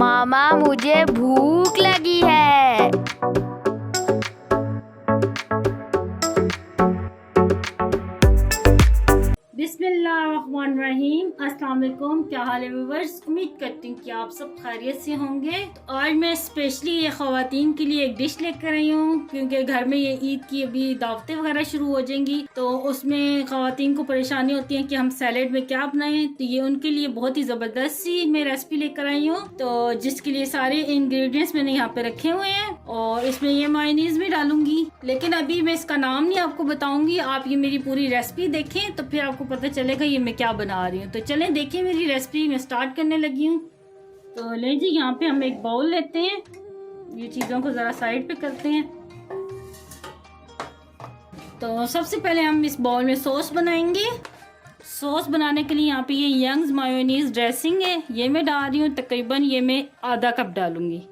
मामा मुझे भूख लगी है। बिस्मिल्लाहिर्रहमानिर्रहीम। अस्सलाम वालेकुम। क्या हाल है व्यूअर्स? उम्मीद करती हूँ कि आप सब खैरियत से होंगे। तो आज मैं स्पेशली ये ख़वातीन के लिए एक डिश लेकर आई हूँ, क्योंकि घर में ये ईद की अभी दावतें वगैरह शुरू हो जाएंगी, तो उसमें ख़वातीन को परेशानी होती है कि हम सैलेड में क्या बनाएं। तो ये उनके लिए बहुत ही ज़बरदस्त सी मैं रेसिपी लेकर आई हूँ, तो जिसके लिए सारे इंग्रेडिएंट्स मैंने यहाँ पे रखे हुए हैं और इसमें ये मायोनीज भी डालूंगी। लेकिन अभी मैं इसका नाम नहीं आपको बताऊंगी, आप ये मेरी पूरी रेसिपी देखें तो फिर आपको पता चलेगा ये मैं क्या बना रही हूँ। तो चलें देखिए मेरी रेसिपी मैं स्टार्ट करने लगी हूँ। तो ले जी, यहाँ पे हम एक बाउल लेते हैं, ये चीज़ों को ज़रा साइड पे करते हैं। तो सबसे पहले हम इस बाउल में सॉस बनाएंगे। सॉस बनाने के लिए यहाँ पे ये यंग्स मायोनीज ड्रेसिंग है, ये मैं डाल रही हूँ। तकरीबन ये मैं आधा कप डालूंगी।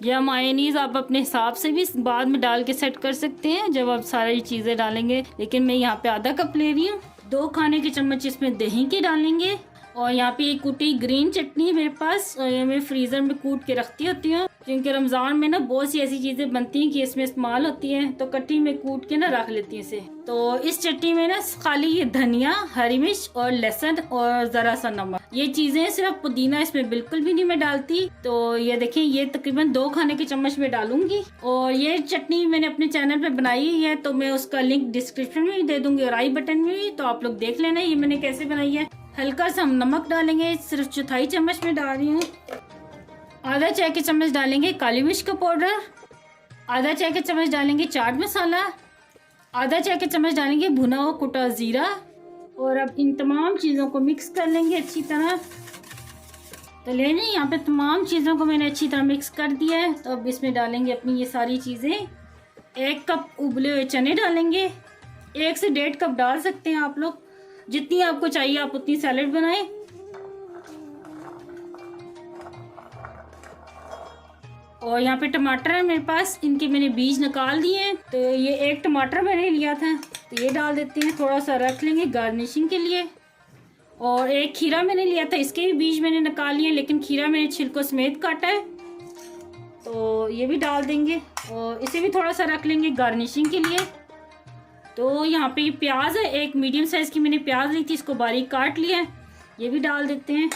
या मायोनीज आप अपने हिसाब से भी बाद में डाल के सेट कर सकते हैं जब आप सारी चीज़ें डालेंगे, लेकिन मैं यहाँ पे आधा कप ले रही हूँ। 2 खाने के चम्मच इसमें दही के डालेंगे। और यहाँ पे एक कुटी ग्रीन चटनी है मेरे पास, और ये मैं फ्रीज़र में कूट के रखती होती हूँ, क्योंकि रमज़ान में ना बहुत सी ऐसी चीज़ें बनती हैं कि इसमें इस्तेमाल होती हैं, तो कट्टी में कूट के ना रख लेती हूँ इसे। तो इस चटनी में ना खाली ये धनिया, हरी मिर्च और लहसुन और ज़रा सा नमक, ये चीज़ें, सिर्फ पुदीना इसमें बिल्कुल भी नहीं मैं डालती। तो ये देखें, ये तकरीबन 2 खाने के चम्मच में डालूंगी। और ये चटनी मैंने अपने चैनल पे बनाई है, तो मैं उसका लिंक डिस्क्रिप्शन में भी दे दूंगी और आई बटन में भी, तो आप लोग देख लेना ये मैंने कैसे बनाई है। हल्का सा हम नमक डालेंगे, सिर्फ 1/4 चम्मच में डाल रही हूँ। आधा चाय के चम्मच डालेंगे काली मिर्च का पाउडर, आधा चाय के चम्मच डालेंगे चाट मसाला, आधा चाय के चम्मच डालेंगे भुना हुआ कुटा जीरा। और अब इन तमाम चीज़ों को मिक्स कर लेंगे अच्छी तरह। तो ले लें, यहाँ पे तमाम चीज़ों को मैंने अच्छी तरह मिक्स कर दिया है। तो अब इसमें डालेंगे अपनी ये सारी चीज़ें। 1 कप उबले हुए चने डालेंगे, 1 से 1.5 कप डाल सकते हैं आप लोग, जितनी आपको चाहिए आप उतनी सैलेड बनाएं। और यहाँ पे टमाटर है मेरे पास, इनके मैंने बीज निकाल दिए हैं। तो ये 1 टमाटर मैंने लिया था, तो ये डाल देते हैं, थोड़ा सा रख लेंगे गार्निशिंग के लिए। और 1 खीरा मैंने लिया था, इसके भी बीज मैंने निकाल लिए, लेकिन खीरा मैंने छिलको समेत काटा है, तो ये भी डाल देंगे। और इसे भी थोड़ा सा रख लेंगे गार्निशिंग के लिए। तो यहाँ पे ये प्याज है, 1 मीडियम साइज की मैंने प्याज ली थी, इसको बारीक काट लिया है, ये भी डाल देते हैं।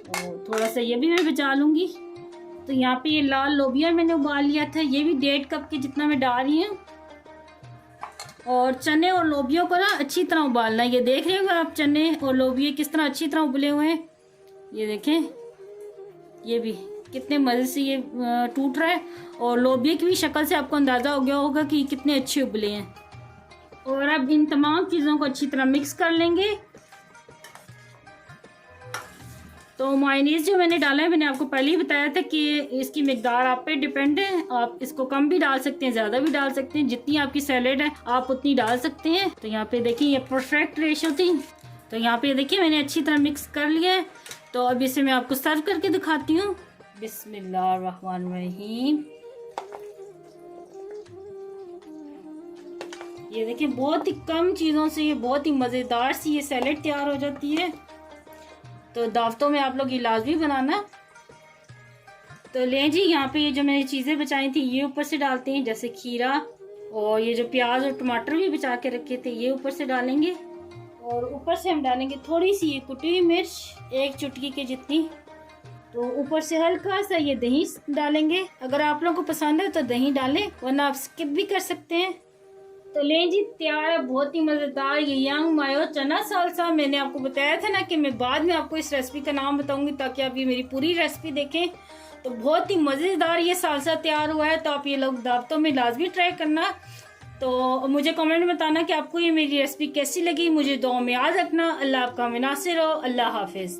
और थोड़ा सा ये भी मैं बचा लूँगी। तो यहाँ पे ये लाल लोबिया मैंने उबाल लिया था, ये भी 1.5 कप के जितना मैं डाल रही हूँ। और चने और लोबियों को ना अच्छी तरह उबालना है। ये देख रहे हो आप, चने और लोबिया किस तरह अच्छी तरह उबले हुए हैं, ये देखें, ये भी कितने मज़े से ये टूट रहा है। और लोबिया की भी शक्ल से आपको अंदाज़ा हो गया होगा कि कितने अच्छे उबले हैं। और अब इन तमाम चीज़ों को अच्छी तरह मिक्स कर लेंगे। तो मायोनीज जो मैंने डाला है, मैंने आपको पहले ही बताया था कि इसकी मिकदार आप पे डिपेंड है, आप इसको कम भी डाल सकते हैं, ज़्यादा भी डाल सकते हैं, जितनी आपकी सैलेड है आप उतनी डाल सकते हैं। तो यहाँ पे देखिए ये परफेक्ट रेशो थी। तो यहाँ पे देखिए मैंने अच्छी तरह मिक्स कर लिया है। तो अब इसे मैं आपको सर्व करके दिखाती हूँ। बिस्मिल्लाहिर्रहमानिर्रहीम। ये देखिए, बहुत ही कम चीज़ों से ये बहुत ही मज़ेदार सी ये सैलेड तैयार हो जाती है। तो दावतों में आप लोग ये लाजमी बनाना। तो लें जी, यहाँ पे ये जो मैंने चीज़ें बचाई थी ये ऊपर से डालते हैं, जैसे खीरा, और ये जो प्याज और टमाटर भी बचा के रखे थे ये ऊपर से डालेंगे। और ऊपर से हम डालेंगे थोड़ी सी ये कुटी हुई मिर्च, 1 चुटकी के जितनी। तो ऊपर से हल्का सा ये दही डालेंगे, अगर आप लोगों को पसंद है तो दही डालें, वरना आप स्किप भी कर सकते हैं। तो लें जी, तैयार है बहुत ही मज़ेदार ये यंग मायो चना सालसा। मैंने आपको बताया था ना कि मैं बाद में आपको इस रेसिपी का नाम बताऊंगी, ताकि आप ये मेरी पूरी रेसिपी देखें। तो बहुत ही मज़ेदार ये सालसा तैयार हुआ है, तो आप ये लोग दावतों में लाजमी ट्राई करना। तो मुझे कमेंट में बताना कि आपको ये मेरी रेसिपी कैसी लगी। मुझे दुआ में याद रखना। अल्लाह आपका मुनासिर हो। अल्लाह हाफिज़।